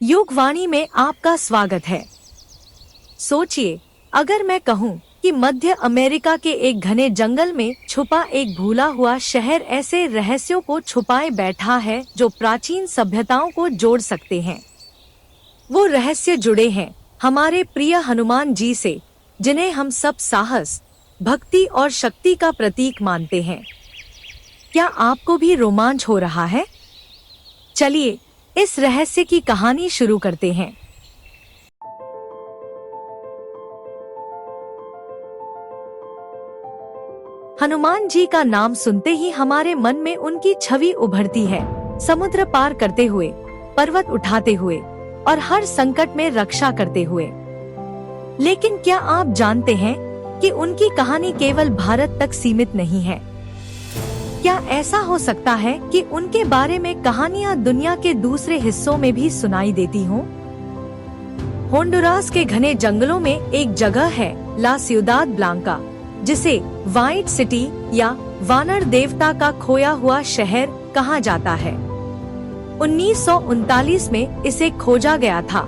युगवाणी में आपका स्वागत है। सोचिए, अगर मैं कहूँ कि मध्य अमेरिका के एक घने जंगल में छुपा एक भूला हुआ शहर ऐसे रहस्यों को छुपाए बैठा है जो प्राचीन सभ्यताओं को जोड़ सकते हैं। वो रहस्य जुड़े हैं हमारे प्रिय हनुमान जी से, जिन्हें हम सब साहस, भक्ति और शक्ति का प्रतीक मानते हैं। क्या आपको भी रोमांच हो रहा है? चलिए इस रहस्य की कहानी शुरू करते हैं। हनुमान जी का नाम सुनते ही हमारे मन में उनकी छवि उभरती है, समुद्र पार करते हुए, पर्वत उठाते हुए और हर संकट में रक्षा करते हुए। लेकिन क्या आप जानते हैं कि उनकी कहानी केवल भारत तक सीमित नहीं है? क्या ऐसा हो सकता है कि उनके बारे में कहानियां दुनिया के दूसरे हिस्सों में भी सुनाई देती हों? होंडुरास के घने जंगलों में एक जगह है, ला सियुदाद ब्लांका, जिसे व्हाइट सिटी या वानर देवता का खोया हुआ शहर कहा जाता है। 1939 में इसे खोजा गया था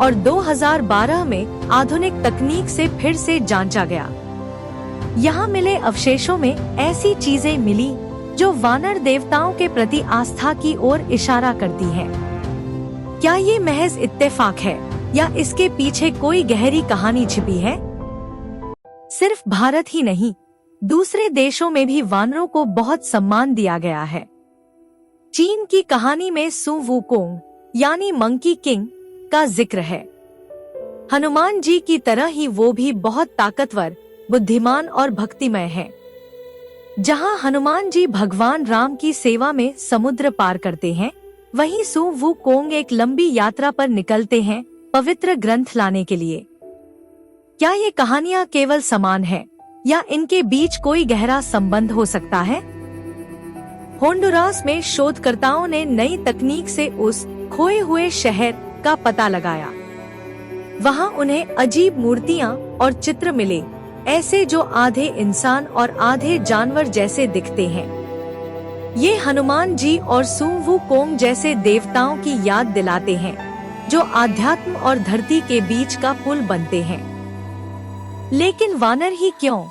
और 2012 में आधुनिक तकनीक से फिर से जांचा गया। यहाँ मिले अवशेषों में ऐसी चीजें मिली जो वानर देवताओं के प्रति आस्था की ओर इशारा करती है। क्या ये महज इत्तेफाक है या इसके पीछे कोई गहरी कहानी छिपी है? सिर्फ भारत ही नहीं, दूसरे देशों में भी वानरों को बहुत सम्मान दिया गया है। चीन की कहानी में सु वुकोंग यानी मंकी किंग का जिक्र है। हनुमान जी की तरह ही वो भी बहुत ताकतवर, बुद्धिमान और भक्तिमय है। जहां हनुमान जी भगवान राम की सेवा में समुद्र पार करते हैं, वहीं सु वुकोंग एक लंबी यात्रा पर निकलते हैं पवित्र ग्रंथ लाने के लिए। क्या ये कहानियां केवल समान है या इनके बीच कोई गहरा संबंध हो सकता है? होंडुरास में शोधकर्ताओं ने नई तकनीक से उस खोए हुए शहर का पता लगाया। वहां उन्हें अजीब मूर्तियां और चित्र मिले, ऐसे जो आधे इंसान और आधे जानवर जैसे दिखते हैं। ये हनुमान जी और सु वुकोंग जैसे देवताओं की याद दिलाते हैं, जो आध्यात्म और धरती के बीच का पुल बनते हैं। लेकिन वानर ही क्यों?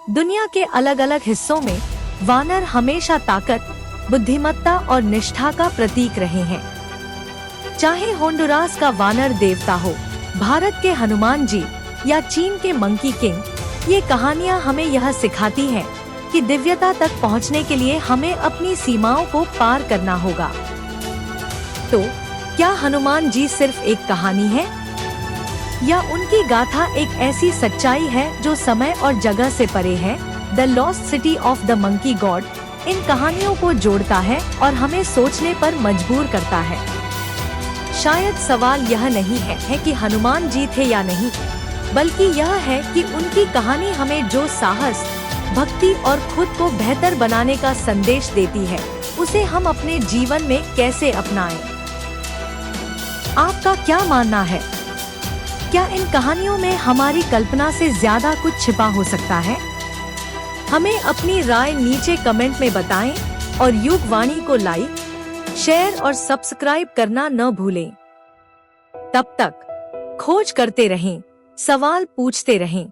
दुनिया के अलग अलग हिस्सों में वानर हमेशा ताकत, बुद्धिमत्ता और निष्ठा का प्रतीक रहे हैं। चाहे होंडुरास का वानर देवता हो, भारत के हनुमान जी या चीन के मंकी किंग, ये कहानियां हमें यह सिखाती हैं कि दिव्यता तक पहुंचने के लिए हमें अपनी सीमाओं को पार करना होगा। तो क्या हनुमान जी सिर्फ एक कहानी है या उनकी गाथा एक ऐसी सच्चाई है जो समय और जगह से परे है? The lost city of the monkey god इन कहानियों को जोड़ता है और हमें सोचने पर मजबूर करता है। शायद सवाल यह नहीं है कि हनुमान जी थे या नहीं, बल्कि यह है कि उनकी कहानी हमें जो साहस, भक्ति और खुद को बेहतर बनाने का संदेश देती है, उसे हम अपने जीवन में कैसे अपनाएं। आपका क्या मानना है? क्या इन कहानियों में हमारी कल्पना से ज्यादा कुछ छिपा हो सकता है? हमें अपनी राय नीचे कमेंट में बताएं और युगवाणी को लाइक, शेयर और सब्सक्राइब करना न भूलें। तब तक खोज करते रहें, सवाल पूछते रहें।